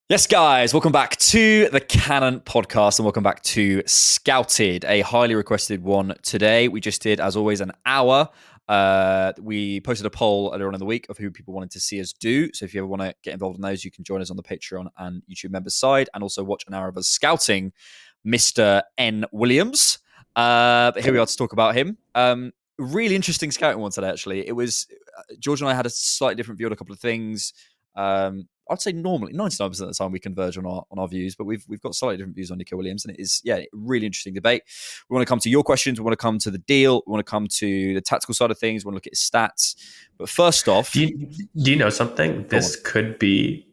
Yes, guys, welcome back to the Cannon podcast and welcome back to Scouted, a highly requested one today. We just did, as always, an hour. We posted a poll earlier on in the week of who people wanted to see us do. So if you ever want to get involved in those, you can join us on the Patreon and YouTube members side and also watch an hour of us scouting Mr. N. Williams. But here we are to talk about him. Really interesting scouting one today, actually. It was George and I had a slightly different view on a couple of things. I'd say normally 99% of the time we converge on our views, but we've got slightly different views on Nico Williams, and it is a really interesting debate. We want to come to your questions, we want to come to the deal, we want to come to the tactical side of things, we want to look at his stats. But first off, do you know something? This could be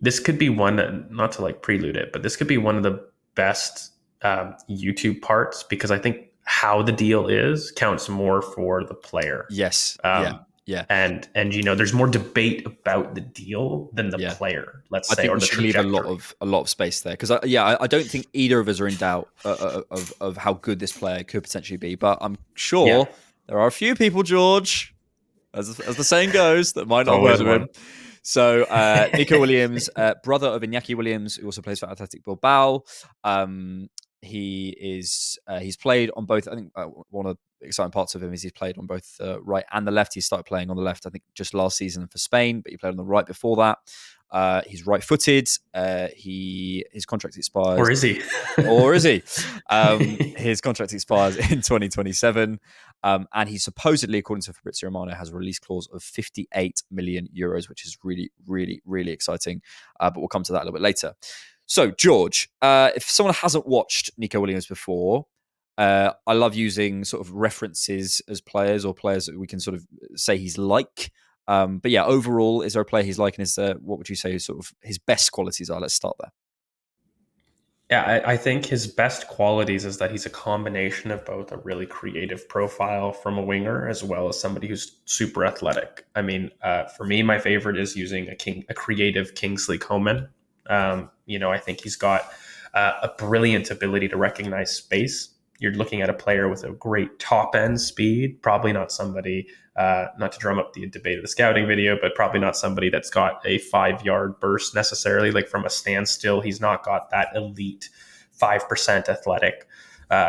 one, not to like prelude it, but this could be one of the best YouTube parts because I think how the deal is counts more for the player. Yes. Yeah. And there's more debate about the deal than the player, let's say, I think or we the should leave a lot of space there because I don't think either of us are in doubt of how good this player could potentially be, but I'm sure there are a few people, George, as the saying goes, that might not have heard of him. So Nico Williams, brother of Iñaki Williams, who also plays for Athletic Bilbao. He's played on both. I think one of the exciting parts of him is he's played on both the right and the left. He started playing on the left, I think, just last season for Spain, but he played on the right before that. He's right-footed. His contract expires, or is he? His contract expires in 2027, and he supposedly, according to Fabrizio Romano, has a release clause of 58 million euros, which is really, really, really exciting. But we'll come to that a little bit later. So, George, if someone hasn't watched Nico Williams before, I love using sort of references as players or players that we can sort of say he's like. But yeah, overall, is there a player he's like, and is there, what would you say sort of his best qualities are? Let's start there. Yeah, I think his best qualities is that he's a combination of both a really creative profile from a winger as well as somebody who's super athletic. I mean, for me, my favorite is using a creative Kingsley Coman. I think he's got a brilliant ability to recognize space. You're looking at a player with a great top end speed, probably not somebody, not to drum up the debate of the scouting video, but probably not somebody that's got a 5-yard burst necessarily. Like from a standstill, he's not got that elite 5% athletic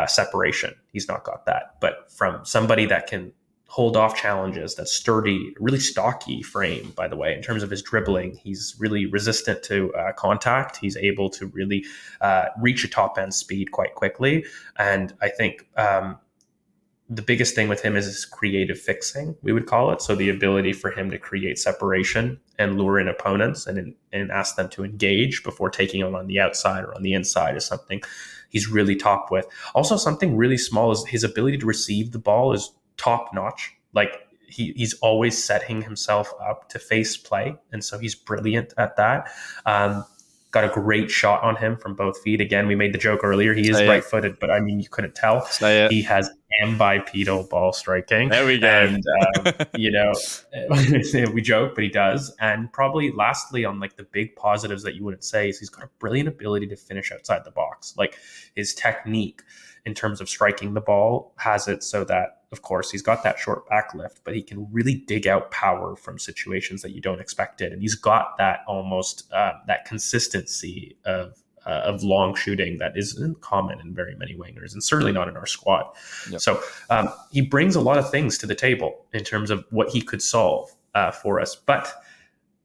separation. He's not got that. But from somebody that can hold off challenges, that's sturdy, really stocky frame, by the way, in terms of his dribbling. He's really resistant to contact. He's able to really reach a top end speed quite quickly. And I think the biggest thing with him is his creative fixing, we would call it. So the ability for him to create separation and lure in opponents and ask them to engage before taking them on the outside or on the inside is something he's really top with. Also, something really small is his ability to receive the ball is top notch. Like he's always setting himself up to face play. And so he's brilliant at that. Got a great shot on him from both feet. Again, we made the joke earlier. He is right-footed, but I mean, you couldn't tell. He has ambipedal ball striking. There we go. And, we joke, but he does. And probably lastly, on like the big positives that you wouldn't say is he's got a brilliant ability to finish outside the box. Like his technique in terms of striking the ball has it so that, of course, he's got that short back lift, but he can really dig out power from situations that you don't expect it. And he's got that almost that consistency of long shooting that isn't common in very many wingers, and certainly not in our squad. Yep. So he brings a lot of things to the table in terms of what he could solve for us, but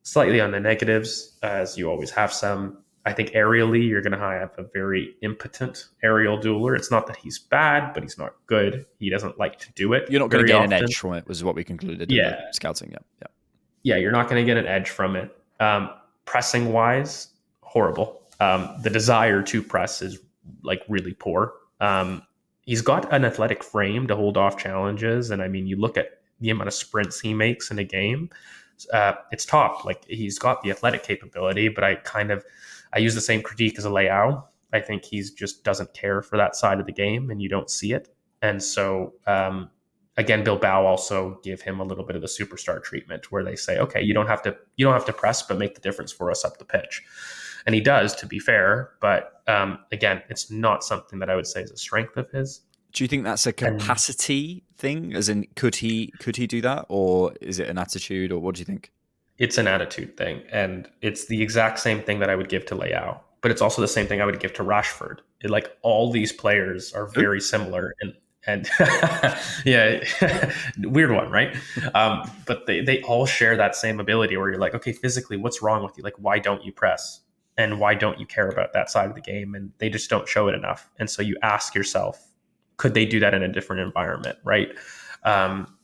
slightly on the negatives, as you always have some. I think aerially, you're going to have a very impotent aerial dueler. It's not that he's bad, but he's not good. He doesn't like to do it. You're not going to get an edge from it, was what we concluded in the scouting. Yeah, you're not going to get an edge from it. Pressing wise, horrible. The desire to press is like really poor. He's got an athletic frame to hold off challenges. And I mean, you look at the amount of sprints he makes in a game, it's top. Like he's got the athletic capability, but I use the same critique as a Leao. I think he's just doesn't care for that side of the game, and you don't see it. And so, again, Bilbao also give him a little bit of the superstar treatment, where they say, "Okay, you don't have to press, but make the difference for us up the pitch." And he does, to be fair. But again, it's not something that I would say is a strength of his. Do you think that's a capacity thing? As in, could he do that, or is it an attitude, or what do you think? It's an attitude thing, and it's the exact same thing that I would give to Leao. but it's also the same thing I would give to Rashford. Like all these players are Who? very similar, and yeah, weird one, right? But they all share that same ability where you're like, okay, physically, what's wrong with you? Like, why don't you press? And why don't you care about that side of the game? And they just don't show it enough. And so you ask yourself, could they do that in a different environment, right? Um,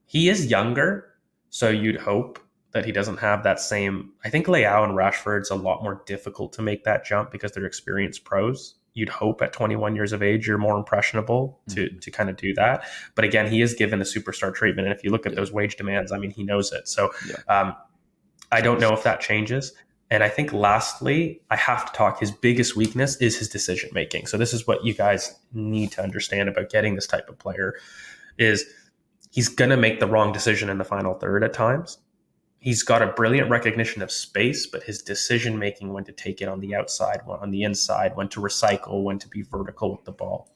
he is younger, so you'd hope that he doesn't have that same. I think Leao and Rashford's a lot more difficult to make that jump because they're experienced pros. You'd hope at 21 years of age you're more impressionable to kind of do that. But again, he is given the superstar treatment, and if you look at those wage demands, I mean, he knows it. So I don't know if that changes. And I think lastly, I have to talk. His biggest weakness is his decision making. So this is what you guys need to understand about getting this type of player: is he's going to make the wrong decision in the final third at times. He's got a brilliant recognition of space, but his decision making, when to take it on the outside, when on the inside, when to recycle, when to be vertical with the ball,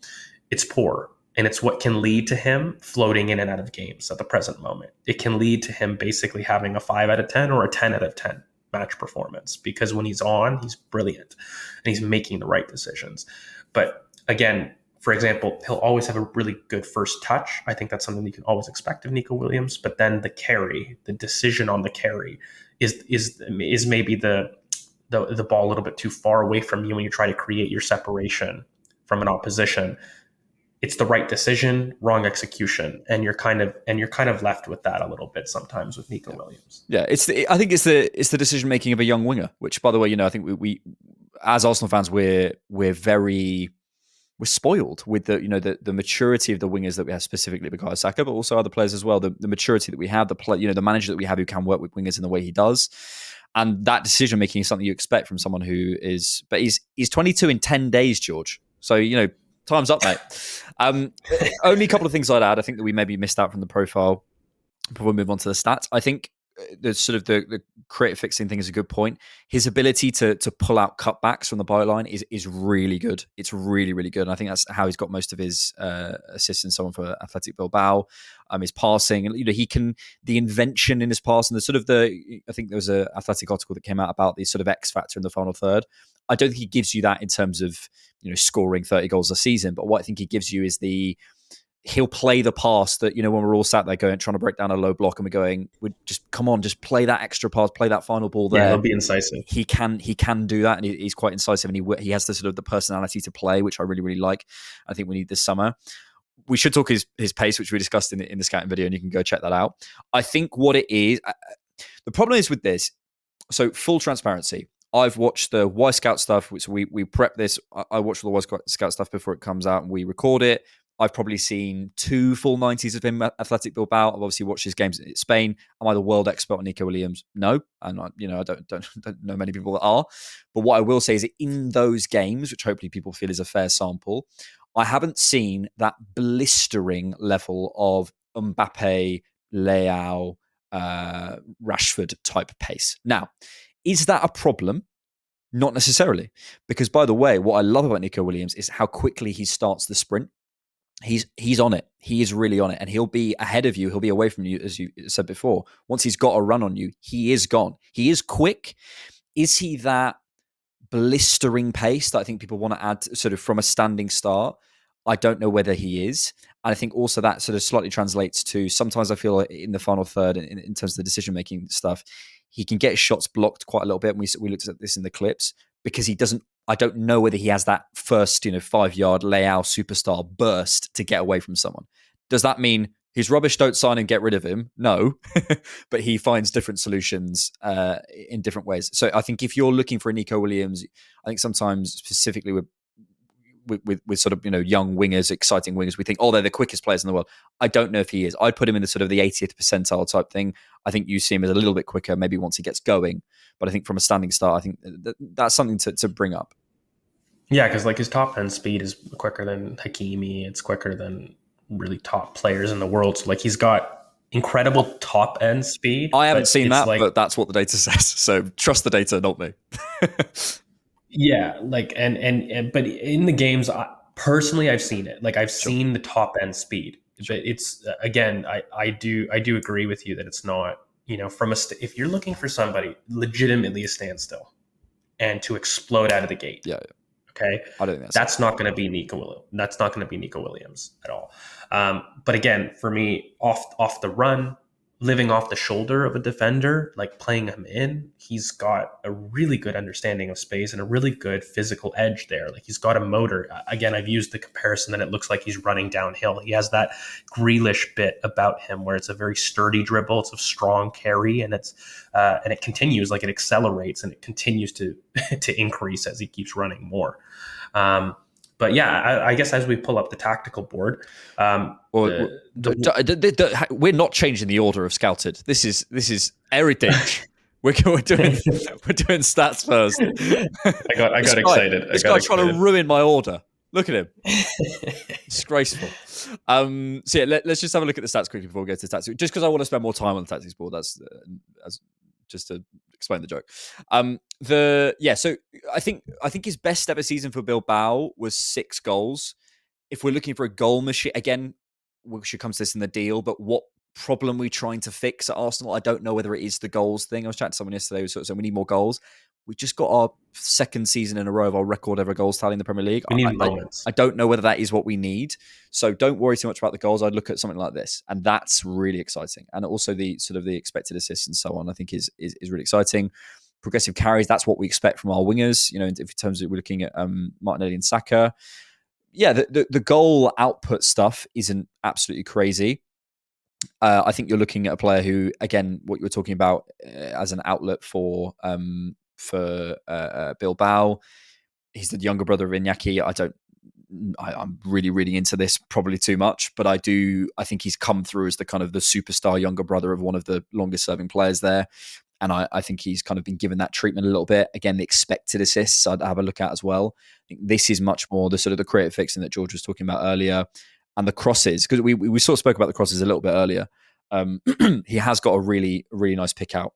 it's poor. And it's what can lead to him floating in and out of games at the present moment. It can lead to him basically having a 5 out of 10 or a 10 out of 10 match performance, because when he's on, he's brilliant and he's making the right decisions. But again, for example, he'll always have a really good first touch. I think that's something you can always expect of Nico Williams. But then the carry, the decision on the carry, is maybe the ball a little bit too far away from you when you try to create your separation from an opposition. It's the right decision, wrong execution, and you're kind of left with that a little bit sometimes with Nico Williams. Yeah, I think it's the decision making of a young winger. Which, by the way, I think we as Arsenal fans, we're spoiled with the maturity of the wingers that we have, specifically Bukayo Saka, but also other players as well. The maturity that we have, the manager that we have who can work with wingers in the way he does, and that decision making is something you expect from someone who is. But he's 22 in 10 days, George. So time's up, mate. Only a couple of things I'd add. I think that we maybe missed out from the profile before we move on to the stats. I think the sort of the creative fixing thing is a good point. His ability to pull out cutbacks from the byline is really good. It's really, really good. And I think that's how he's got most of his assists and so on for Athletic Bilbao. His passing, and he can, the invention in his passing, I think there was a Athletic article that came out about the sort of X factor in the final third. I don't think he gives you that in terms of scoring 30 goals a season, but what I think he gives you is he'll play the pass that, when we're all sat there trying to break down a low block and we're going, just play that extra pass, play that final ball there. Yeah, he'll be incisive. He can do that, and he's quite incisive, and he has the sort of the personality to play, which I really, really like. I think we need this summer. We should talk his pace, which we discussed in the scouting video, and you can go check that out. I think what it is, the problem is with this, so full transparency, I've watched the Y Scout stuff, which we prep this. I watch all the Y Scout stuff before it comes out and we record it. I've probably seen 2 full 90s of him at Athletic Bilbao. I've obviously watched his games in Spain. Am I the world expert on Nico Williams? No. And I don't know many people that are. But what I will say is that in those games, which hopefully people feel is a fair sample, I haven't seen that blistering level of Mbappe, Leao, Rashford type pace. Now, is that a problem? Not necessarily. Because, by the way, what I love about Nico Williams is how quickly he starts the sprint. He's on it. He is really on it. And he'll be ahead of you. He'll be away from you, as you said before. Once he's got a run on you, he is gone. He is quick. Is he that blistering pace that I think people want to add sort of from a standing start? I don't know whether he is. And I think also that sort of slightly translates to, sometimes I feel like in the final third, in terms of the decision-making stuff, he can get shots blocked quite a little bit. And we looked at this in the clips, because he doesn't, I don't know whether he has that first 5-yard Leao superstar burst to get away from someone. Does that mean he's rubbish, don't sign and get rid of him? No. But he finds different solutions in different ways. So I think if you're looking for a Nico Williams, I think sometimes specifically with sort of young wingers, exciting wingers, we think, they're the quickest players in the world. I don't know if he is. I'd put him in the sort of the 80th percentile type thing. I think you see him as a little bit quicker, maybe once he gets going. But I think from a standing start, I think that's something to bring up. Yeah, because his top end speed is quicker than Hakimi. It's quicker than really top players in the world. So he's got incredible top end speed. I haven't seen that, but that's what the data says. So trust the data, not me. Yeah, but in the games, personally, I've seen it. I've seen the top end speed, but it's again, I do agree with you that it's not, if you're looking for somebody legitimately a standstill, and to explode out of the gate. Yeah. Okay, I don't think that's not going to be Nico Williams. That's not going to be Nico Williams at all. But again, for me, off the run, living off the shoulder of a defender, like playing him in, he's got a really good understanding of space and a really good physical edge there. Like he's got a motor. Again, I've used the comparison that it looks like he's running downhill. He has that Grealish bit about him where it's a very sturdy dribble, it's a strong carry, and it continues, like it accelerates and it continues to to increase as he keeps running more. But yeah, I guess as we pull up the tactical board, we're not changing the order of scouted. This is heritage. We're doing stats first. I got excited. This guy's trying to ruin my order. Look at him. Disgraceful. So yeah, let's just have a look at the stats quickly before we go to the stats. Just because I want to spend more time on the tactics board. That's just to explain the joke. So I think his best ever season for Bilbao was 6 goals. If we're looking for a goal machine, again, we should come to this in the deal, but what problem we're trying to fix at Arsenal, I don't know whether it is the goals thing. I was chatting to someone yesterday who sort of said we need more goals. We just got our 2nd season in a row of our record ever goals tally in the Premier League. We need moments. I don't know whether that is what we need. So don't worry too much about the goals. I'd look at something like this, and that's really exciting. And also the sort of the expected assists and so on, I think is really exciting. Progressive carries, that's what we expect from our wingers. In terms of we're looking at Martinelli and Saka. Yeah, the goal output stuff isn't absolutely crazy. I think you're looking at a player who, again, what you were talking about as an outlet for Bilbao. He's the younger brother of Iñaki. I'm really reading into this probably too much, but I think he's come through as the kind of the superstar younger brother of one of the longest serving players there. And I think he's kind of been given that treatment a little bit. Again, the expected assists I'd have a look at as well. I think this is much more the sort of the creative fixing that George was talking about earlier. And the crosses, because we sort of spoke about the crosses a little bit earlier. He has got a really, really nice pick out.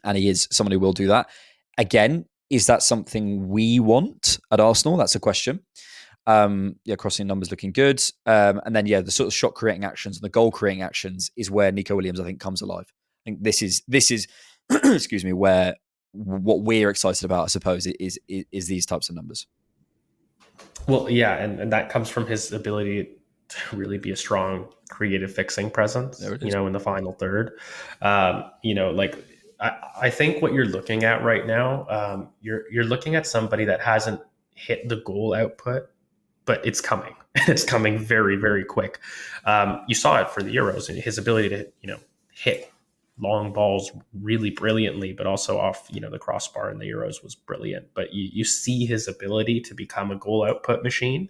And he is someone who will do that. Again, is that something we want at Arsenal? That's a question. Crossing numbers looking good. And then, the sort of shot creating actions and the goal creating actions is where Nico Williams, I think, comes alive. I think this is excuse me, where what we're excited about, I suppose, is these types of numbers. Well, yeah, and that comes from his ability to really be a strong creative fixing presence, in the final third. I think what you're looking at right now, you're looking at somebody that hasn't hit the goal output, but it's coming. It's coming very, very quick. You saw it for the Euros, and his ability to, hit long balls really brilliantly, but also off, the crossbar in the Euros was brilliant. But you see his ability to become a goal output machine.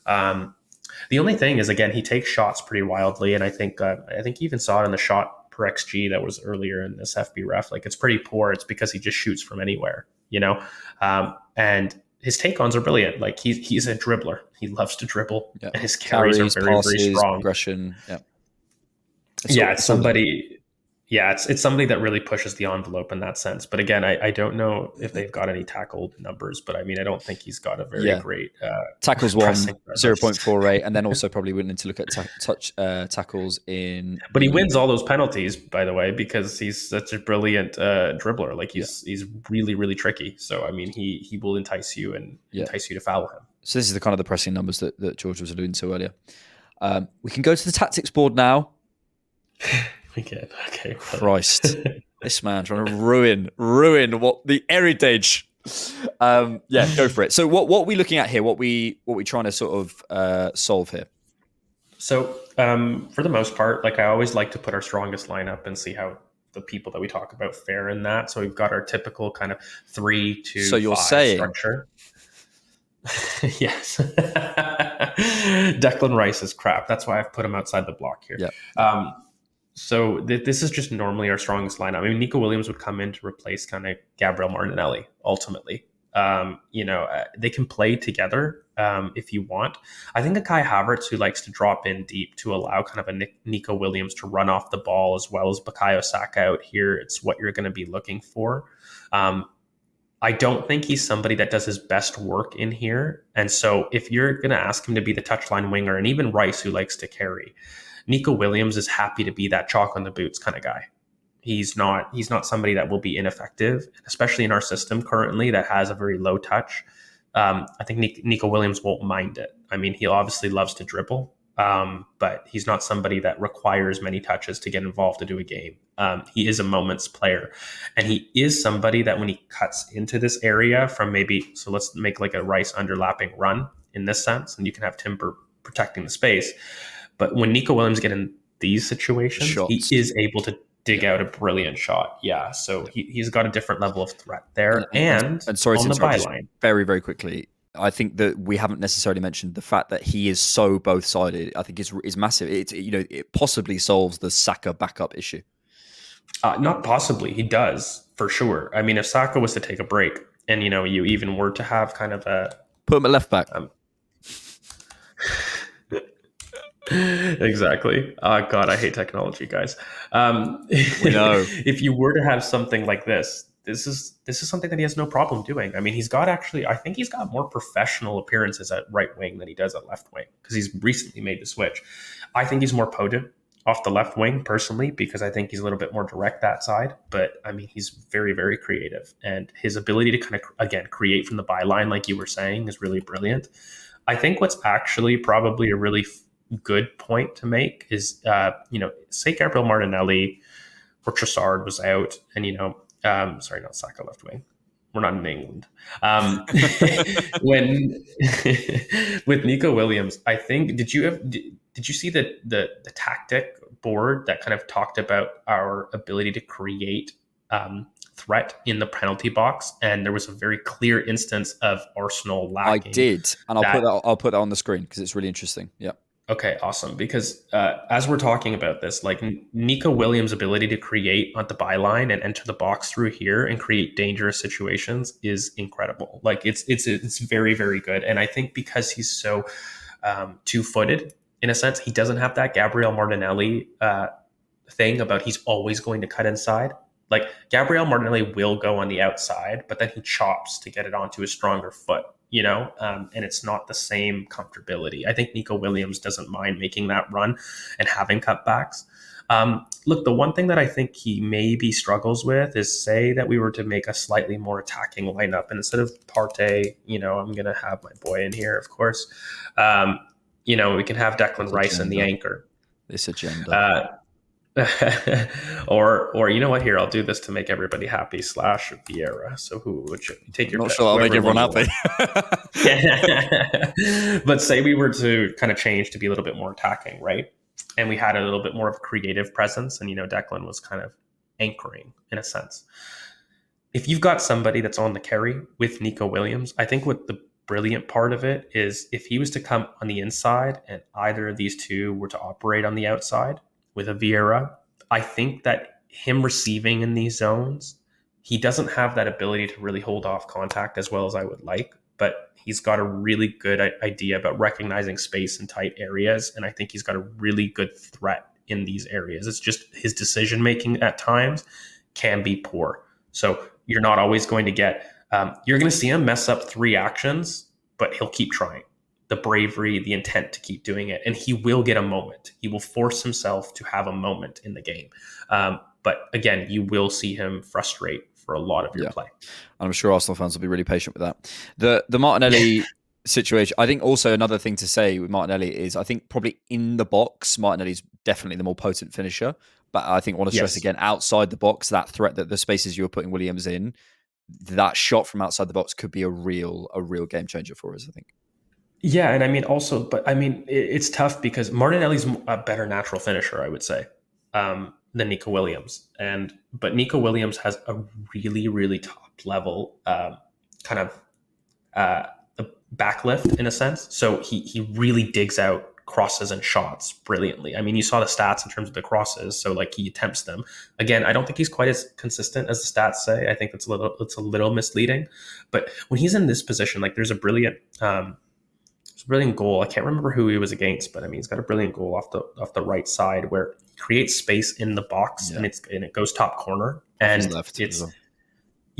The only thing is, again, he takes shots pretty wildly, and I think you even saw it in the shot per XG that was earlier in this FB ref. Like, it's pretty poor. It's because he just shoots from anywhere, and his take-ons are brilliant. Like, he's a dribbler. He loves to dribble, and his carries are very, passes, very strong. Aggression, it's somebody. Yeah, it's somebody that really pushes the envelope in that sense. But again, I don't know if they've got any tackle numbers, but I mean, I don't think he's got a very great tackles 0.48, and then also probably wouldn't need to look at touch tackles in. But he wins all those penalties, by the way, because he's such a brilliant dribbler. Like he's really, really tricky. So I mean, he will entice you and entice you to foul him. So this is the kind of the pressing numbers that George was alluding to earlier. We can go to the tactics board now. Okay. Christ, this man trying to ruin what the heritage. Go for it. So what are we looking at here? What we trying to sort of solve here? So for the most part, like I always like to put our strongest lineup and see how the people that we talk about fare in that. So we've got our typical kind of 3-2-5 structure. Yes. Declan Rice is crap. That's why I've put him outside the block here. Yeah. So this is just normally our strongest lineup. I mean, Nico Williams would come in to replace kind of Gabriel Martinelli, ultimately. They can play together if you want. I think a Kai Havertz who likes to drop in deep to allow kind of a Nico Williams to run off the ball as well as Bukayo Saka out here, it's what you're going to be looking for. I don't think he's somebody that does his best work in here. And so if you're going to ask him to be the touchline winger, and even Rice who likes to carry, Nico Williams is happy to be that chalk on the boots kind of guy. he's not somebody that will be ineffective, especially in our system currently that has a very low touch. I think Nico Williams won't mind it. I mean, he obviously loves to dribble, but he's not somebody that requires many touches to get involved to do a game. He is a moments player, and he is somebody that when he cuts into this area from maybe, so let's make like a Rice underlapping run in this sense, and you can have Timber protecting the space. But when Nico Williams get in these situations, he Shots. is able to dig out a brilliant shot. Yeah, so he's got a different level of threat And, there, and, and and sorry to on the interrupt, just byline. very, very quickly. I think that we haven't necessarily mentioned the fact that he is so both sided. I think is massive. It possibly solves the Saka backup issue. Not possibly, he does for sure. I mean, if Saka was to take a break, and you even were to have kind of a Put him at left back. Exactly. God, I hate technology, guys. We know. If you were to have something like this is something that he has no problem doing. I mean, I think he's got more professional appearances at right wing than he does at left wing because he's recently made the switch. I think he's more potent off the left wing personally because I think he's a little bit more direct that side. But I mean, he's very, very creative, and his ability to kind of again create from the byline, like you were saying, is really brilliant. I think what's actually probably a really good point to make is, say Gabriel Martinelli or Trossard was out, and sorry, not Saka left wing. We're not in England. When with Nico Williams, I think did you see the tactic board that kind of talked about our ability to create threat in the penalty box, and there was a very clear instance of Arsenal lacking. I did, and I'll put that on the screen because it's really interesting. Yeah. Okay, awesome. Because as we're talking about this, like Nico Williams' ability to create on the byline and enter the box through here and create dangerous situations is incredible. Like it's very, very good. And I think because he's so two-footed in a sense, he doesn't have that Gabriel Martinelli thing about he's always going to cut inside. Like Gabriel Martinelli will go on the outside, but then he chops to get it onto his stronger foot. And it's not the same comfortability. I think Nico Williams doesn't mind making that run and having cutbacks. Look, the one thing that I think he maybe struggles with is say that we were to make a slightly more attacking lineup, and instead of Partey, I'm going to have my boy in here, of course. We can have Declan Rice in the anchor. This agenda. or you know what? Here, I'll do this to make everybody happy. / Vieira. So who would you take your? I'm not pick, sure I'll make everyone happy. But say we were to kind of change to be a little bit more attacking, right? And we had a little bit more of a creative presence, and Declan was kind of anchoring in a sense. If you've got somebody that's on the carry with Nico Williams, I think what the brilliant part of it is if he was to come on the inside and either of these two were to operate on the outside with a Vieira, I think that him receiving in these zones, he doesn't have that ability to really hold off contact as well as I would like, but he's got a really good idea about recognizing space in tight areas, and I think he's got a really good threat in these areas. It's just his decision-making at times can be poor. So you're not always going to get, you're going to see him mess up 3 actions, but he'll keep trying. The bravery, the intent to keep doing it. And he will get a moment. He will force himself to have a moment in the game. But again, you will see him frustrate for a lot of your play. I'm sure Arsenal fans will be really patient with that. The Martinelli situation, I think also another thing to say with Martinelli is I think probably in the box, Martinelli's definitely the more potent finisher. But I think I want to stress again, outside the box, that threat, that the spaces you were putting Williams in, that shot from outside the box could be a real game changer for us, I think. Yeah, and I mean it's tough because Martinelli's a better natural finisher, I would say, than Nico Williams. But Nico Williams has a really, really top level kind of backlift in a sense. So he really digs out crosses and shots brilliantly. I mean, you saw the stats in terms of the crosses, so like he attempts them. Again, I don't think he's quite as consistent as the stats say. I think it's a little misleading. But when he's in this position, like there's a brilliant goal. I can't remember who he was against, but I mean, he's got a brilliant goal off the right side where he creates space in the box, and it goes top corner, and it's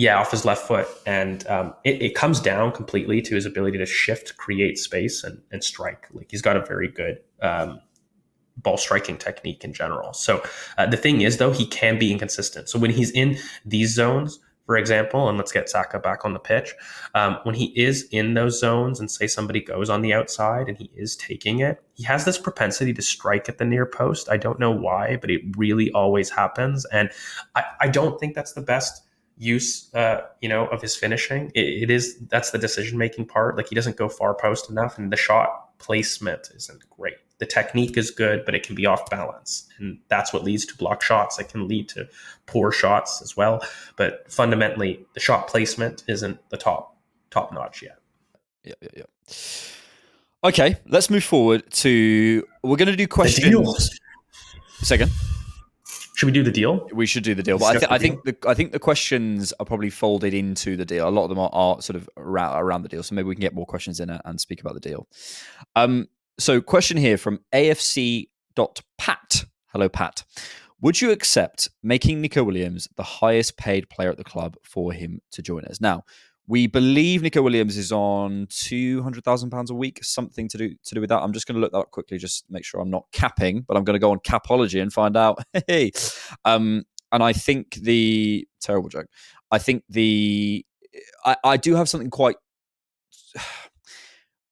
off his left foot, and it comes down completely to his ability to shift, create space, and strike. Like he's got a very good ball striking technique in general. So the thing is, though, he can be inconsistent. So when he's in these zones, for example, and let's get Saka back on the pitch, when he is in those zones and say somebody goes on the outside and he is taking it, he has this propensity to strike at the near post. I don't know why, but it really always happens. And I don't think that's the best use of his finishing. That's the decision making part. Like, he doesn't go far post enough, and the shot placement isn't great. The technique is good, but it can be off balance, and that's what leads to block shots. It can lead to poor shots as well, but fundamentally the shot placement isn't the top notch yet. Yeah. Okay, let's move forward to, we're going to do questions. Second, should we do the deal? We should do the deal, but I think the questions are probably folded into the deal. A lot of them are sort of around the deal, so maybe we can get more questions in and speak about the deal. So, question here from AFC.Pat. Hello, Pat. Would you accept making Nico Williams the highest paid player at the club for him to join us? Now, we believe Nico Williams is on £200,000 a week, something to do with that. I'm just going to look that up quickly, just to make sure I'm not capping, but I'm going to go on Capology and find out. Hey, and I think terrible joke. I think I do have something quite.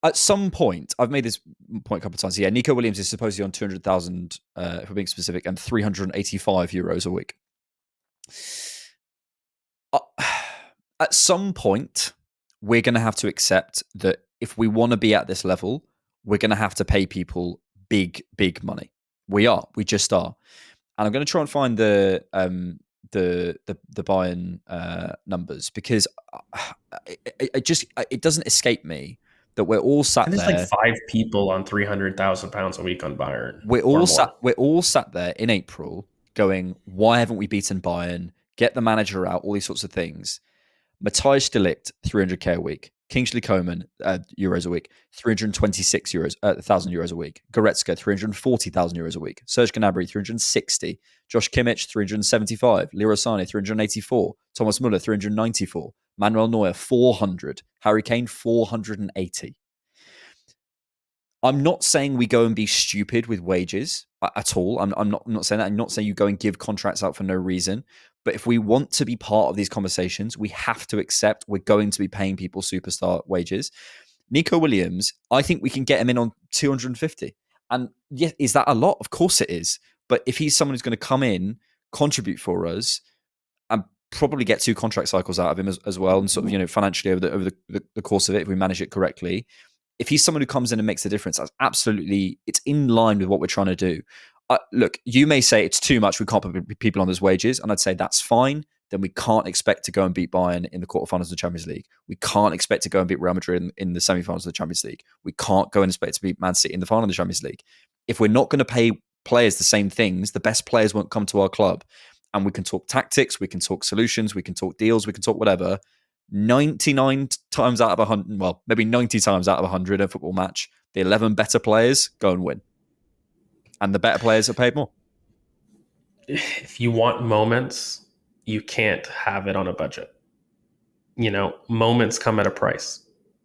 At some point, I've made this point a couple of times. Yeah, Nico Williams is supposedly on 200,000, if we're being specific, and €385 a week. At some point, we're going to have to accept that if we want to be at this level, we're going to have to pay people big money. We just are. And I'm going to try and find the Bayern numbers, because it doesn't escape me that we're all sat there. There's like 5 people on £300,000 a week on Bayern. We're all sat there in April going, why haven't we beaten Bayern? Get the manager out, all these sorts of things. Matthias de Ligt, 300k a week. Kingsley Coman, euros a week. 326,000 euros a week. Goretzka, 340,000 euros a week. Serge Gnabry, 360. Josh Kimmich, 375. Leroy Sané, 384. Thomas Muller, 394. Manuel Neuer, 400. Harry Kane, 480. I'm not saying we go and be stupid with wages at all. I'm not saying that. I'm not saying you go and give contracts out for no reason. But if we want to be part of these conversations, we have to accept we're going to be paying people superstar wages. Nico Williams, I think we can get him in on 250. And yeah, is that a lot? Of course it is. But if he's someone who's going to come in, contribute for us, and probably get 2 contract cycles out of him as well, and sort of, financially over the course of it, if we manage it correctly. If he's someone who comes in and makes a difference, that's absolutely, it's in line with what we're trying to do. Look, you may say it's too much, we can't put people on those wages, and I'd say that's fine. Then we can't expect to go and beat Bayern in the quarterfinals of the Champions League. We can't expect to go and beat Real Madrid in the semi-finals of the Champions League. We can't go and expect to beat Man City in the final of the Champions League. If we're not going to pay players the same things, the best players won't come to our club. And we can talk tactics, we can talk solutions, we can talk deals, we can talk whatever. 99 times out of 100, well, maybe 90 times out of 100 in a football match, the 11 better players go and win. And the better players are paid more. If you want moments, you can't have it on a budget. Moments come at a price.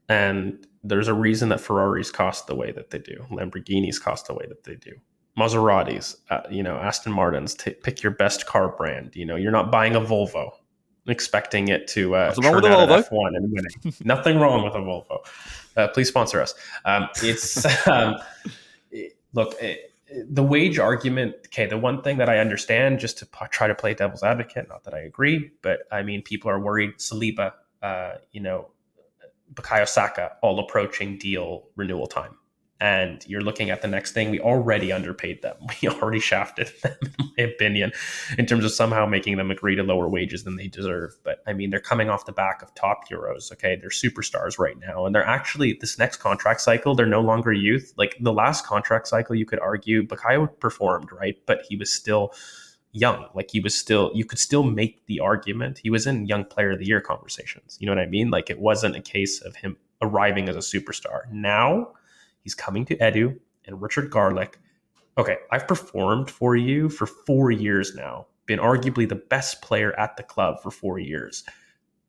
And there's a reason that Ferraris cost the way that they do. Lamborghinis cost the way that they do. Maseratis, Aston Martins, pick your best car brand. You're not buying a Volvo expecting it to turn out at F1 and winning. Nothing wrong with a Volvo. Please sponsor us. Look, the wage argument, okay, the one thing that I understand, just to try to play devil's advocate, not that I agree, but I mean, people are worried Saliba, Bukayo Saka, all approaching deal renewal time. And you're looking at the next thing. We already underpaid them. We already shafted them, in my opinion, in terms of somehow making them agree to lower wages than they deserve. But I mean, they're coming off the back of top Euros. Okay, they're superstars right now. And they're actually, this next contract cycle, they're no longer youth. Like the last contract cycle, you could argue Bukayo performed, right? But he was still young. Like you could still make the argument. He was in Young Player of the Year conversations. You know what I mean? Like it wasn't a case of him arriving as a superstar. Now, he's coming to Edu and Richard Garlick. Okay, I've performed for you for 4 years now, been arguably the best player at the club for 4 years.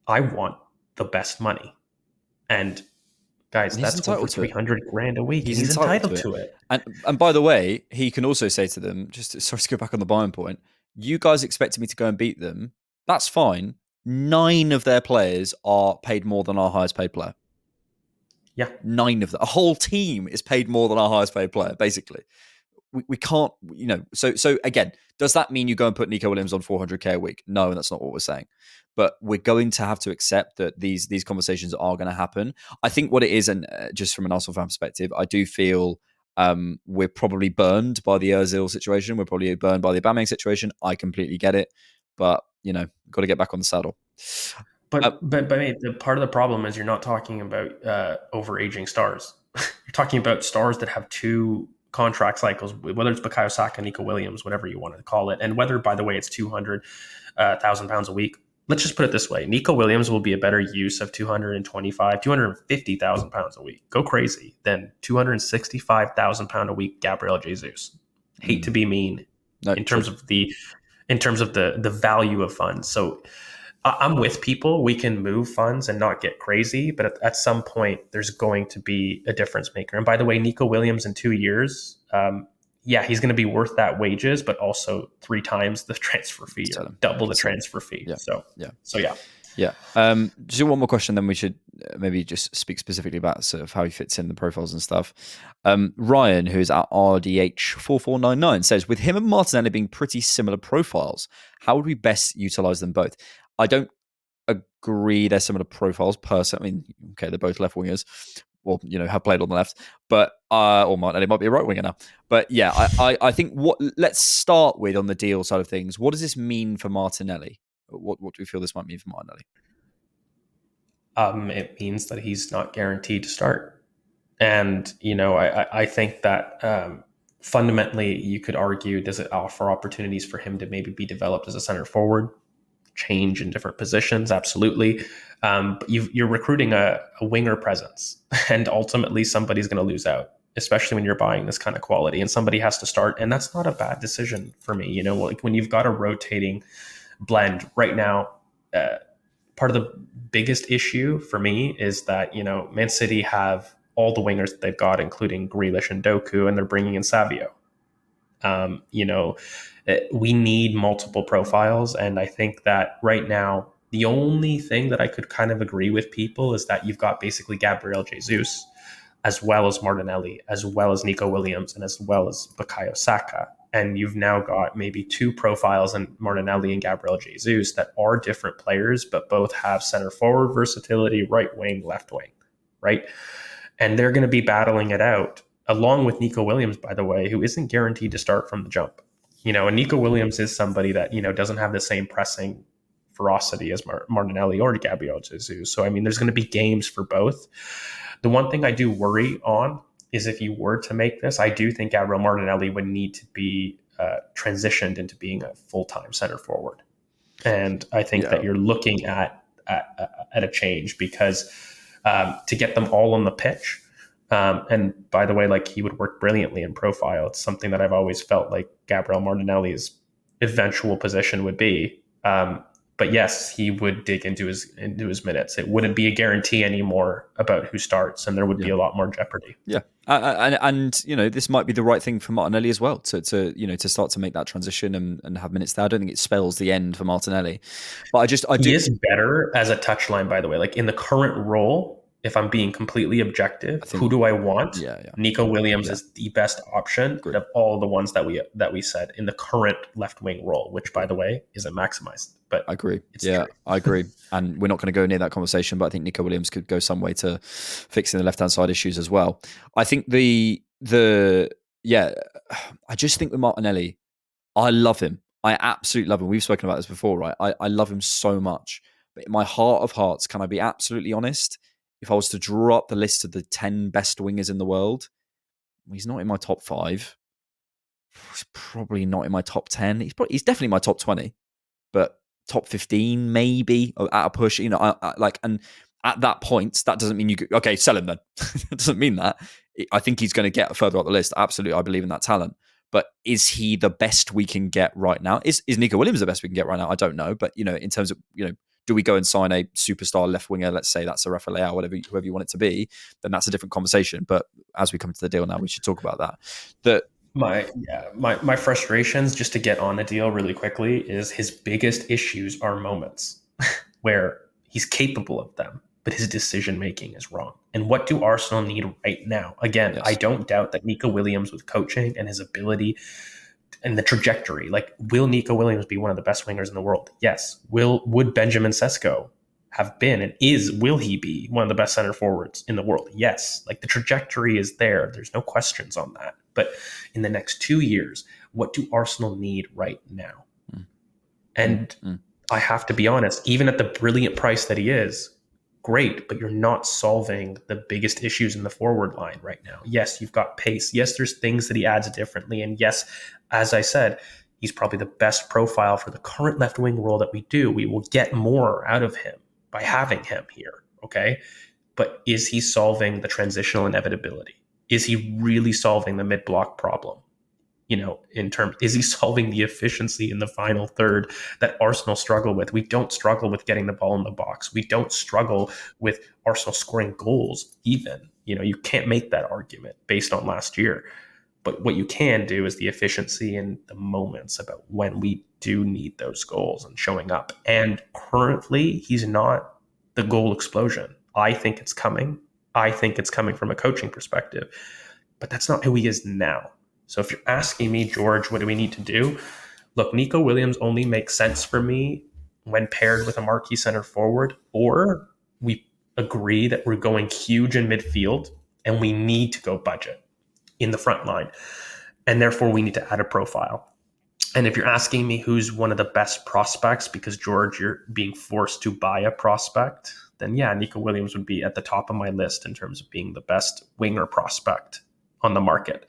I want the best money. And Guys, And he's that's over entitled to it. 300 grand a week, and He's he's entitled entitled to it. to it. And by the way, he can also say to them, sorry to go back on the Bayern point, you guys expected me to go and beat them. That's fine. 9 of their players are paid more than our highest paid player. Yeah. 9 of them. A whole team is paid more than our highest paid player, basically. We can't, so again, does that mean you go and put Nico Williams on 400k a week? No, that's not what we're saying. But we're going to have to accept that these conversations are going to happen. I think what it is, and just from an Arsenal fan perspective, I do feel we're probably burned by the Ozil situation. We're probably burned by the Aubameyang situation. I completely get it. But, we've got to get back on the saddle. But the part of the problem is you're not talking about overaging stars. You're talking about stars that have 2 contract cycles, whether it's Bukayo Saka, Nico Williams, whatever you want to call it, and whether, by the way, it's 200,000 pounds a week. Let's just put it this way: Nico Williams will be a better use of 250,000 pounds a week. Go crazy than 265,000 pound a week Gabriel Jesus. Hate to be mean in terms of the value of funds. So I'm with people. We can move funds and not get crazy, but at some point, there's going to be a difference maker. And by the way, Nico Williams in 2 years, he's going to be worth that wages, but also 3 times the transfer fee, or double the transfer fee. Yeah. So yeah. Yeah. Just one more question, then we should maybe just speak specifically about sort of how he fits in the profiles and stuff. Ryan, who is at RDH4499, says, with him and Martinelli being pretty similar profiles, how would we best utilize them both? I don't agree they're similar profiles per se. I mean, okay, they're both left wingers, or have played on the left, but or Martinelli might be a right winger now. But yeah, I think let's start with on the deal side of things. What does this mean for Martinelli? What do we feel this might mean for Martinelli? It means that he's not guaranteed to start, and I think that fundamentally you could argue, does it offer opportunities for him to maybe be developed as a center forward? Change in different positions, absolutely. But you're recruiting a winger presence, and ultimately somebody's going to lose out, especially when you're buying this kind of quality, and somebody has to start, and that's not a bad decision for me. Like when you've got a rotating blend right now, part of the biggest issue for me is that Man City have all the wingers that they've got, including Grealish and Doku, and they're bringing in Savio. We need multiple profiles. And I think that right now, the only thing that I could kind of agree with people is that you've got basically Gabriel Jesus, as well as Martinelli, as well as Nico Williams, and as well as Bukayo Saka. And you've now got maybe 2 profiles in Martinelli and Gabriel Jesus that are different players, but both have center forward versatility, right wing, left wing, right? And they're going to be battling it out, along with Nico Williams, by the way, who isn't guaranteed to start from the jump. And Nico Williams is somebody that, doesn't have the same pressing ferocity as Martinelli or Gabriel Jesus. So, I mean, there's going to be games for both. The one thing I do worry on is if you were to make this, I do think Gabriel Martinelli would need to be transitioned into being a full-time center forward. And I think that you're looking at a change, because to get them all on the pitch, and by the way, like, he would work brilliantly in profile. It's something that I've always felt like Gabriel Martinelli's eventual position would be. But yes, he would dig into his minutes. It wouldn't be a guarantee anymore about who starts, and there would be a lot more jeopardy. Yeah, and this might be the right thing for Martinelli as well to start to make that transition and have minutes there. I don't think it spells the end for Martinelli, but he is better as a touchline, by the way. Like in the current role, if I'm being completely objective, who do I want? Nico Williams is the best option of all the ones that we said in the current left wing role, which, by the way, isn't maximized. But I agree. I agree. And we're not going to go near that conversation, but I think Nico Williams could go some way to fixing the left-hand side issues as well. I think I just think with Martinelli, I love him. I absolutely love him. We've spoken about this before, right? I love him so much. But in my heart of hearts, can I be absolutely honest? If I was to draw up the list of the 10 best wingers in the world, he's not in my top 5. He's probably not in my top 10. He's definitely my top 20, but top 15 maybe at a push. And at that point, that doesn't mean you go, okay, sell him then. It doesn't mean that. I think he's going to get further up the list. Absolutely, I believe in that talent. But is he the best we can get right now? Is Nico Williams the best we can get right now? I don't know. But in terms of Do we go and sign a superstar left winger? Let's say that's a Rafael, whoever you want it to be. Then that's a different conversation. But as we come to the deal now, we should talk about that. My frustrations, just to get on the deal really quickly, is his biggest issues are moments where he's capable of them, but his decision making is wrong. And what do Arsenal need right now? Again, yes. I don't doubt that Nico Williams with coaching and his ability and the trajectory, like, will Nico Williams be one of the best wingers in the world? Yes. Would Benjamin Sesko have been and will he be one of the best center forwards in the world? Yes. Like, the trajectory is there. There's no questions on that. But in the next 2 years, what do Arsenal need right now? And I have to be honest, even at the brilliant price that he is, great, but you're not solving the biggest issues in the forward line right now. Yes, you've got pace. Yes, there's things that he adds differently. And yes, as I said, he's probably the best profile for the current left wing role that we do. We will get more out of him by having him here, okay? But is he solving the transitional inevitability? Is he really solving the mid-block problem? Is he solving the efficiency in the final third that Arsenal struggle with? We don't struggle with getting the ball in the box. We don't struggle with Arsenal scoring goals even. You can't make that argument based on last year. But what you can do is the efficiency and the moments about when we do need those goals and showing up. And currently, he's not the goal explosion. I think it's coming. I think it's coming from a coaching perspective. But that's not who he is now. So if you're asking me, George, what do we need to do? Look, Nico Williams only makes sense for me when paired with a marquee center forward, or we agree that we're going huge in midfield and we need to go budget in the front line. And therefore, we need to add a profile. And if you're asking me who's one of the best prospects, because, George, you're being forced to buy a prospect, then yeah, Nico Williams would be at the top of my list in terms of being the best winger prospect on the market.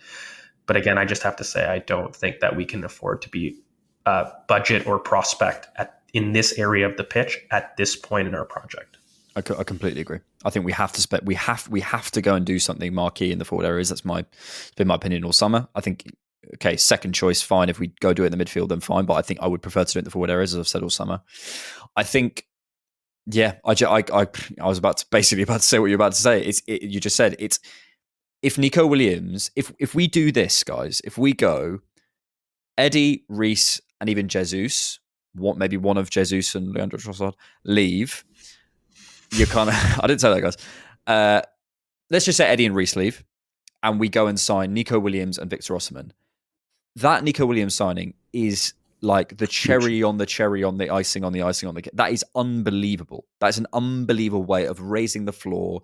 But again, I just have to say, I don't think that we can afford to be budget or prospect in this area of the pitch at this point in our project. I completely agree. I think we have to we have to go and do something marquee in the forward areas. It's been my opinion all summer. I think, okay, second choice, fine. If we go do it in the midfield, then fine. But I think I would prefer to do it in the forward areas, as I've said all summer. I think, yeah, I was about to say what you're about to say. You just said it's. If Nico Williams, if we do this, guys, if we go Eddie, Reece, and even Jesus, maybe one of Jesus and Leandro Trossard leave, you kind of, I didn't say that, guys. Let's just say Eddie and Reece leave, and we go and sign Nico Williams and Victor Osimhen. That Nico Williams signing is like the cherry on the cherry on the icing on the icing on the cake. That is unbelievable. That is an unbelievable way of raising the floor,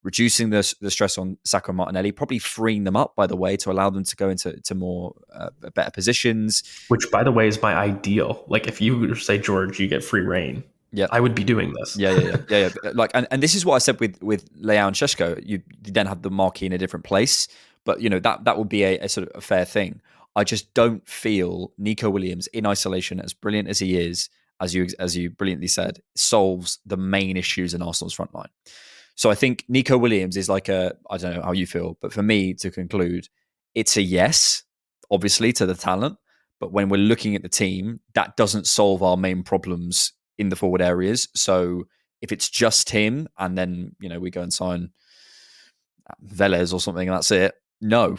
reducing the stress on Saka and Martinelli, probably freeing them up, by the way, to allow them to go into more better positions. Which, by the way, is my ideal. Like, if you say, George, you get free reign, I would be doing this. Yeah. Like, and this is what I said with Leao and Šeško. You then have the marquee in a different place, but that would be a sort of a fair thing. I just don't feel Nico Williams in isolation, as brilliant as he is, as you brilliantly said, solves the main issues in Arsenal's front line. So I think Nico Williams is like I don't know how you feel, but for me, to conclude, it's a yes, obviously, to the talent. But when we're looking at the team, that doesn't solve our main problems in the forward areas. So if it's just him and then, we go and sign Velez or something and that's it, no,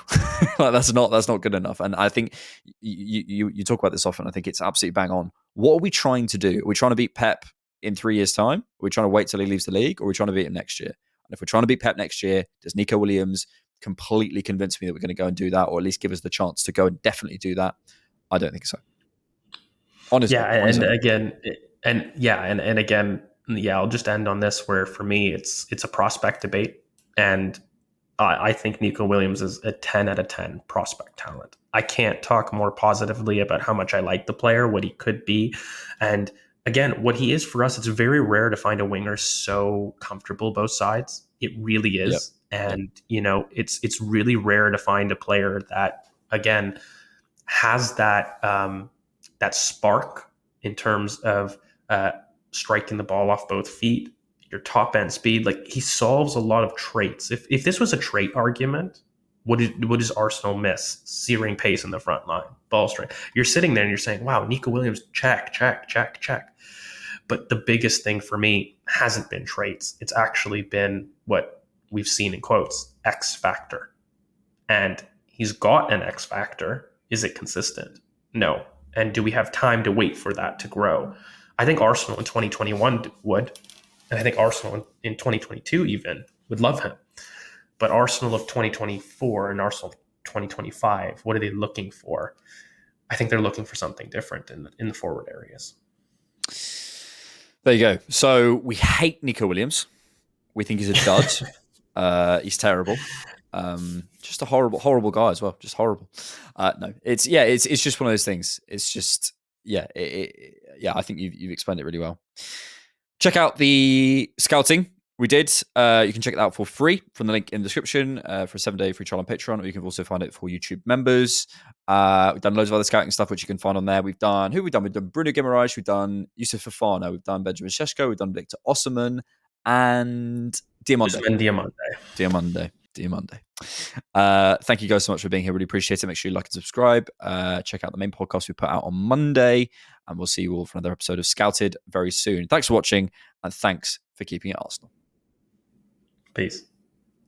like that's not good enough. And I think you talk about this often. I think it's absolutely bang on. What are we trying to do? Are we trying to beat Pep in 3 years' time? Are we trying to wait till he leaves the league, or are we trying to beat him next year? And if we're trying to beat Pep next year, does Nico Williams completely convince me that we're going to go and do that, or at least give us the chance to go and definitely do that? I don't think so. Honestly. I'll just end on this, where for me it's a prospect debate, and I think Nico Williams is a 10 out of 10 prospect talent. I can't talk more positively about how much I like the player, what he could be, and again, what he is for us. It's very rare to find a winger so comfortable both sides. It really is. Yep. And, it's really rare to find a player that, again, has that that spark in terms of striking the ball off both feet, your top end speed. Like, he solves a lot of traits. If this was a trait argument, what does Arsenal miss? Searing pace in the front line, ball strength. You're sitting there and you're saying, wow, Nico Williams, check. But the biggest thing for me hasn't been traits. It's actually been what we've seen in quotes, X factor. And he's got an X factor. Is it consistent? No. And do we have time to wait for that to grow? I think Arsenal in 2021 would. And I think Arsenal in 2022 even would love him. But Arsenal of 2024 and Arsenal of 2025, what are they looking for? I think they're looking for something different in the forward areas. There you go. So we hate Nico Williams. We think he's a dud. He's terrible. Just a horrible guy as well. Just horrible. No, it's just one of those things. It's just, I think you've explained it really well. Check out the scouting we did. You can check it out for free from the link in the description for a 7-day free trial on Patreon, or you can also find it for YouTube members. We've done loads of other scouting stuff, which you can find on there. We've done We've done Bruno Guimaraes, we've done Yusuf Fofana, we've done Benjamin Šeško, we've done Victor Osimhen, and Diamande. Thank you guys so much for being here. Really appreciate it. Make sure you like and subscribe. Check out the main podcast we put out on Monday, and we'll see you all for another episode of Scouted very soon. Thanks for watching, and thanks for keeping it Arsenal. Peace.